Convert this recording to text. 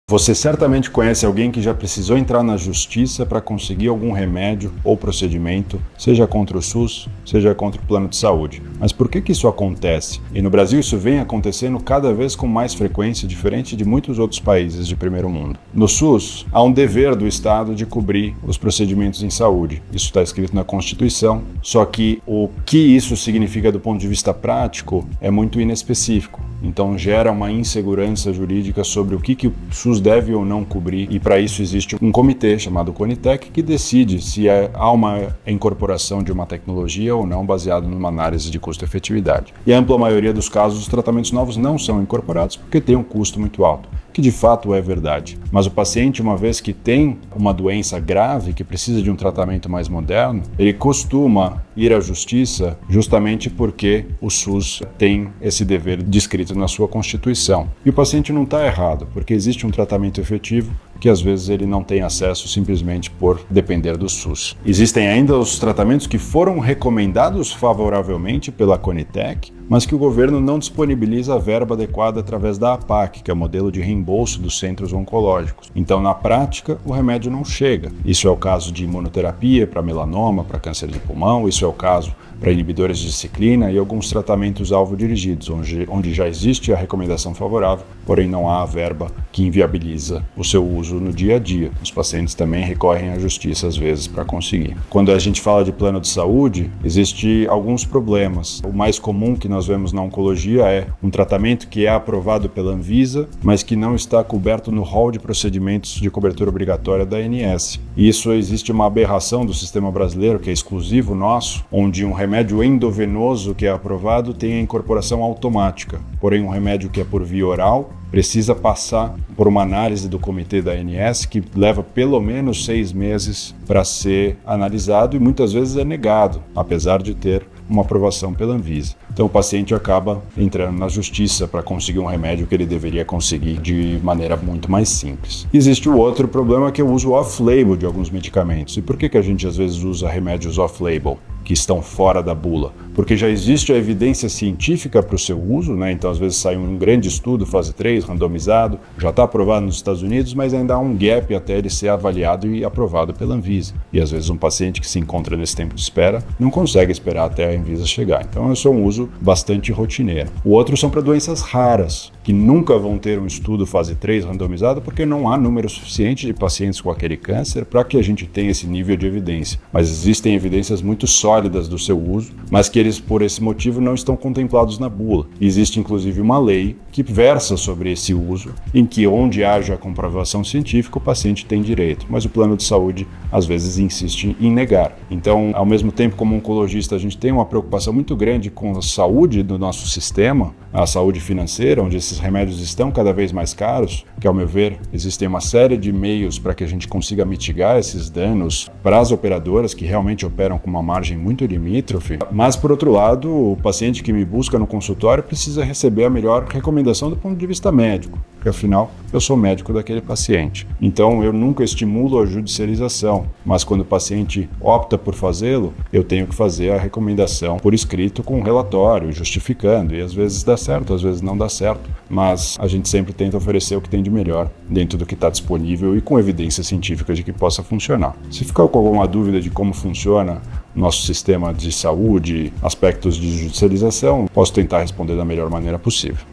Você certamente conhece alguém que já precisou entrar na justiça para conseguir algum remédio ou procedimento, seja contra o SUS, seja contra o plano de saúde. Mas por que isso acontece? E no Brasil isso vem acontecendo cada vez com mais frequência, diferente de muitos outros países de primeiro mundo. No SUS, há um dever do Estado de cobrir os procedimentos em saúde. Isso está escrito na Constituição, só que o que isso significa do ponto de vista prático é muito inespecífico. Então gera uma insegurança jurídica sobre o que o SUS deve ou não cobrir, e para isso existe um comitê chamado CONITEC que decide se há uma incorporação de uma tecnologia ou não baseado numa análise de custo-efetividade. E a ampla maioria dos casos, os tratamentos novos não são incorporados porque tem um custo muito alto, que de fato é verdade. Mas o paciente, uma vez que tem uma doença grave que precisa de um tratamento mais moderno, ele costuma ir à justiça justamente porque o SUS tem esse dever descrito na sua Constituição. E o paciente não está errado, porque existe um tratamento efetivo que às vezes ele não tem acesso simplesmente por depender do SUS. Existem ainda os tratamentos que foram recomendados favoravelmente pela CONITEC, mas que o governo não disponibiliza a verba adequada através da APAC, que é o modelo de reembolso dos centros oncológicos. Então, na prática, o remédio não chega. Isso é o caso de imunoterapia para melanoma, para câncer de pulmão, isso é o caso para inibidores de ciclina e alguns tratamentos alvo dirigidos, onde já existe a recomendação favorável, porém não há a verba que inviabiliza o seu uso no dia a dia. Os pacientes também recorrem à justiça às vezes para conseguir. Quando a gente fala de plano de saúde, existem alguns problemas. O mais comum que nós vemos na oncologia é um tratamento que é aprovado pela Anvisa, mas que não está coberto no rol de procedimentos de cobertura obrigatória da ANS. E isso existe uma aberração do sistema brasileiro, que é exclusivo nosso, onde um remédio endovenoso que é aprovado tem a incorporação automática. Porém, um remédio que é por via oral precisa passar por uma análise do comitê da ANS que leva pelo menos 6 meses para ser analisado e muitas vezes é negado, apesar de ter uma aprovação pela Anvisa. Então o paciente acaba entrando na justiça para conseguir um remédio que ele deveria conseguir de maneira muito mais simples. Existe o outro problema, que é o uso off-label de alguns medicamentos. E por que a gente às vezes usa remédios off-label, que estão fora da bula? Porque já existe a evidência científica para o seu uso, né? Então às vezes sai um grande estudo, fase 3, randomizado, já está aprovado nos Estados Unidos, mas ainda há um gap até ele ser avaliado e aprovado pela Anvisa. E às vezes um paciente que se encontra nesse tempo de espera não consegue esperar até a Anvisa chegar. Então esse é um uso bastante rotineiro. O outro são para doenças raras, que nunca vão ter um estudo fase 3 randomizado porque não há número suficiente de pacientes com aquele câncer para que a gente tenha esse nível de evidência. Mas existem evidências muito sólidas do seu uso, mas que eles, por esse motivo, não estão contemplados na bula. Existe, inclusive, uma lei que versa sobre esse uso, em que onde haja a comprovação científica, o paciente tem direito, mas o plano de saúde, às vezes, insiste em negar. Então, ao mesmo tempo, como oncologista, a gente tem uma preocupação muito grande com a saúde do nosso sistema, a saúde financeira, onde esses remédios estão cada vez mais caros, que, ao meu ver, existem uma série de meios para que a gente consiga mitigar esses danos para as operadoras que realmente operam com uma margem muito limítrofe. Mas, por outro lado, o paciente que me busca no consultório precisa receber a melhor recomendação do ponto de vista médico, porque afinal eu sou médico daquele paciente. Então eu nunca estimulo a judicialização, mas quando o paciente opta por fazê-lo, eu tenho que fazer a recomendação por escrito com um relatório, justificando, e às vezes dá certo, às vezes não dá certo, mas a gente sempre tenta oferecer o que tem de melhor dentro do que está disponível e com evidência científica de que possa funcionar. Se ficar com alguma dúvida de como funciona nosso sistema de saúde, aspectos de judicialização, posso tentar responder da melhor maneira possível.